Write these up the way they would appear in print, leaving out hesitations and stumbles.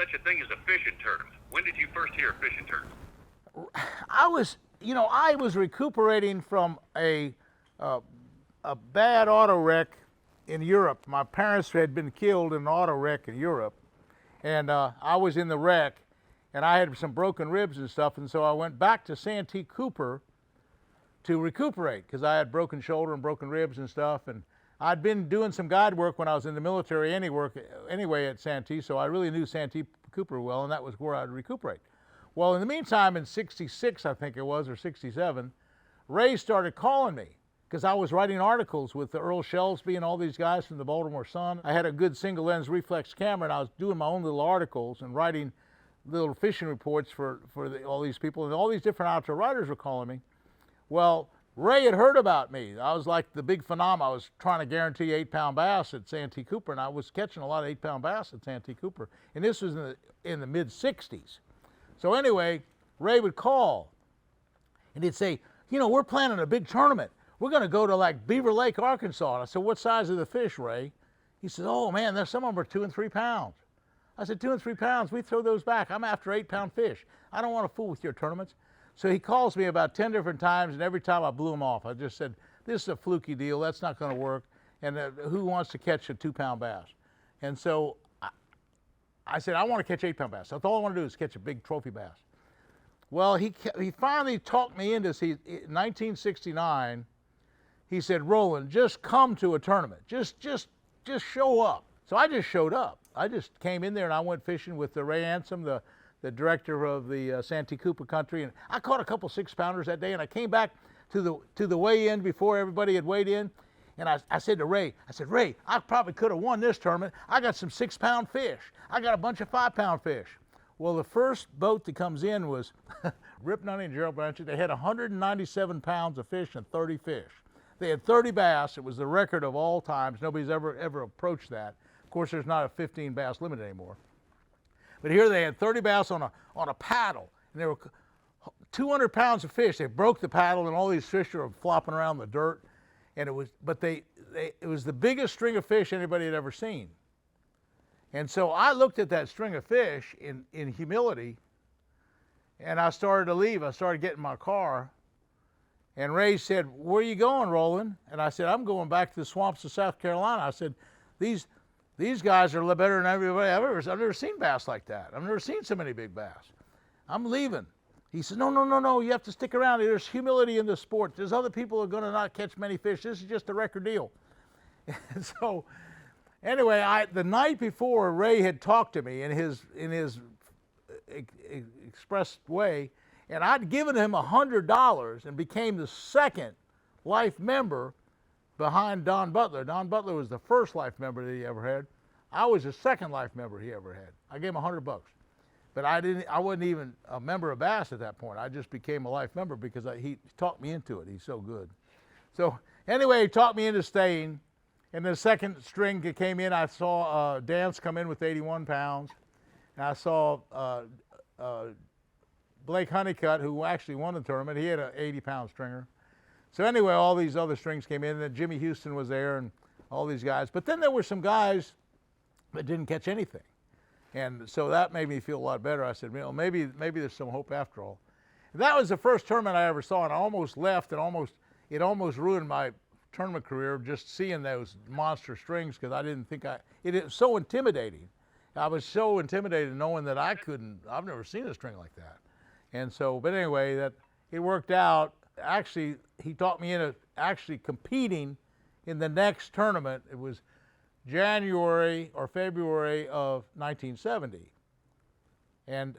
such a thing as a fishing tournament? When did you first hear of fishing tournaments? I was recuperating from a bad auto wreck in Europe. My parents had been killed in an auto wreck in Europe, and I was in the wreck, and I had some broken ribs and stuff, and so I went back to Santee Cooper to recuperate because I had broken shoulder and broken ribs and stuff, and I'd been doing some guide work when I was in the military anyway at Santee, so I really knew Santee Cooper well, and that was where I'd recuperate. Well, in the meantime, in '66, I think it was, or '67, Ray started calling me because I was writing articles with Earl Shelsby and all these guys from the Baltimore Sun. I had a good single lens reflex camera, and I was doing my own little articles and writing little fishing reports for all these people, and all these different outdoor writers were calling me. Well, Ray had heard about me. I was like the big phenom. I was trying to guarantee 8-pound bass at Santee Cooper, and I was catching a lot of 8-pound bass at Santee Cooper. And this was in the mid-'60s. So anyway, Ray would call, and he'd say, we're planning a big tournament. We're going to go to like Beaver Lake, Arkansas. And I said, what size are the fish, Ray? He said, oh man, some of them are 2 and 3 pounds. I said, 2 and 3 pounds, we throw those back. I'm after 8-pound fish. I don't want to fool with your tournaments. So he calls me about 10 different times, and every time I blew him off. I just said, this is a fluky deal. That's not going to work. And who wants to catch a 2-pound bass? And so I said, I want to catch 8-pound bass. That's all I want to do is catch a big trophy bass. Well, he finally talked me into this. In 1969, he said, Roland, just come to a tournament. Just show up. So I just showed up. I just came in there, and I went fishing with Ray Ansom, the director of the Santee Cooper country, and I caught a couple 6-pounders that day, and I came back to the weigh-in before everybody had weighed in, and I said to Ray, Ray, I probably could have won this tournament. I got some 6-pound fish. I got a bunch of 5-pound fish. Well, the first boat that comes in was Rip Nunny and Gerald Blanchard. They had 197 pounds of fish and 30 fish. They had 30 bass. It was the record of all times. Nobody's ever approached that. Of course, there's not a 15 bass limit anymore. But here they had 30 bass on a paddle, and there were 200 pounds of fish. They broke the paddle, and all these fish were flopping around the dirt. And it was the biggest string of fish anybody had ever seen. And so I looked at that string of fish in humility, and I started to leave. I started getting in my car, and Ray said, "Where are you going, Roland?" And I said, "I'm going back to the swamps of South Carolina." I said, These guys are better than everybody I've never seen bass like that. I've never seen so many big bass. I'm leaving. He says, no, you have to stick around. There's humility in this sport. There's other people who are going to not catch many fish. This is just a record deal. And so anyway, the night before, Ray had talked to me in his expressed way, and I'd given him $100 and became the second life member behind Don Butler. Don Butler was the first life member that he ever had. I was the second life member he ever had. I gave him $100, but I wasn't even a member of Bass at that point. I just became a life member because he talked me into it. He's so good. So anyway, he talked me into staying. And the second string that came in, I saw Dance come in with 81 pounds, and I saw Blake Honeycutt, who actually won the tournament. He had an 80-pound stringer. So anyway, all these other strings came in, and then Jimmy Houston was there and all these guys. But then there were some guys that didn't catch anything. And so that made me feel a lot better. I said, maybe there's some hope after all. And that was the first tournament I ever saw, and I almost left, and it almost ruined my tournament career just seeing those monster strings, because I didn't think it was so intimidating. I was so intimidated knowing that I've never seen a string like that. And so, but anyway, it worked out. Actually, he taught me into actually competing in the next tournament. It was January or February of 1970. And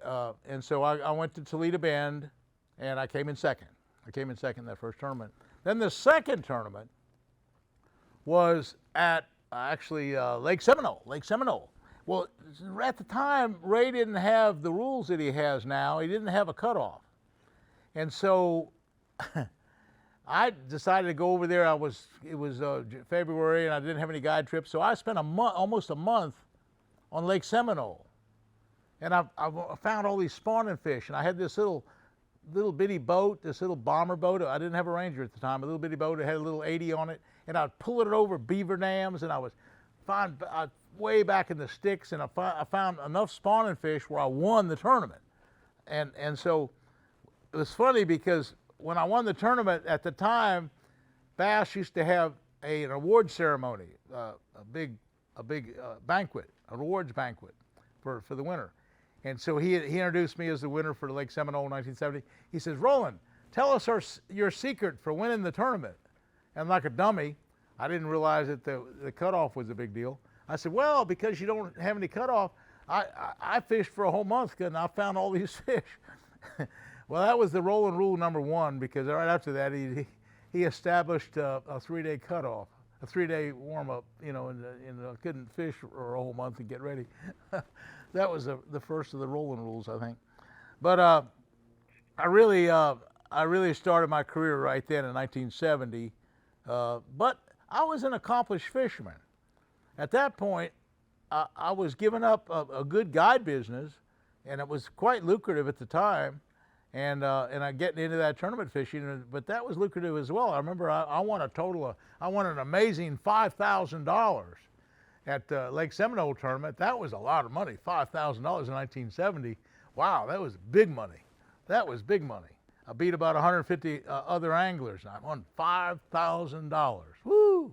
so I went to Toledo Bend, and I came in second. I came in second in that first tournament. Then the second tournament was at Lake Seminole. Well, at the time, Ray didn't have the rules that he has now. He didn't have a cutoff. And so I decided to go over there. It was February, and I didn't have any guide trips, so I spent almost a month on Lake Seminole. And I found all these spawning fish, and I had this little bitty boat, this little bomber boat. I didn't have a Ranger at the time, a little bitty boat. It had a little 80 on it, and I'd pull it over beaver dams, and I would find way back in the sticks, and I found enough spawning fish where I won the tournament. And so it was funny because when I won the tournament at the time, Bass used to have an award ceremony, a big banquet, an awards banquet for the winner. And so he introduced me as the winner for Lake Seminole in 1970. He says, Roland, tell us your secret for winning the tournament. And like a dummy, I didn't realize that the cutoff was a big deal. I said, well, because you don't have any cutoff, I fished for a whole month and I found all these fish. Well, that was the Roland rule number one, because right after that he established a 3-day cutoff, a 3-day warm-up, you know, and couldn't fish for a whole month and get ready. That was the first of the Roland rules, I think. But I really started my career right then in 1970. But I was an accomplished fisherman. At that point, I was giving up a good guide business, and it was quite lucrative at the time. And I getting into that tournament fishing, but that was lucrative as well. I remember I won an amazing $5,000 at Lake Seminole tournament. That was a lot of money, $5,000 in 1970. Wow, that was big money. That was big money. I beat about 150 other anglers, and I won $5,000. Woo!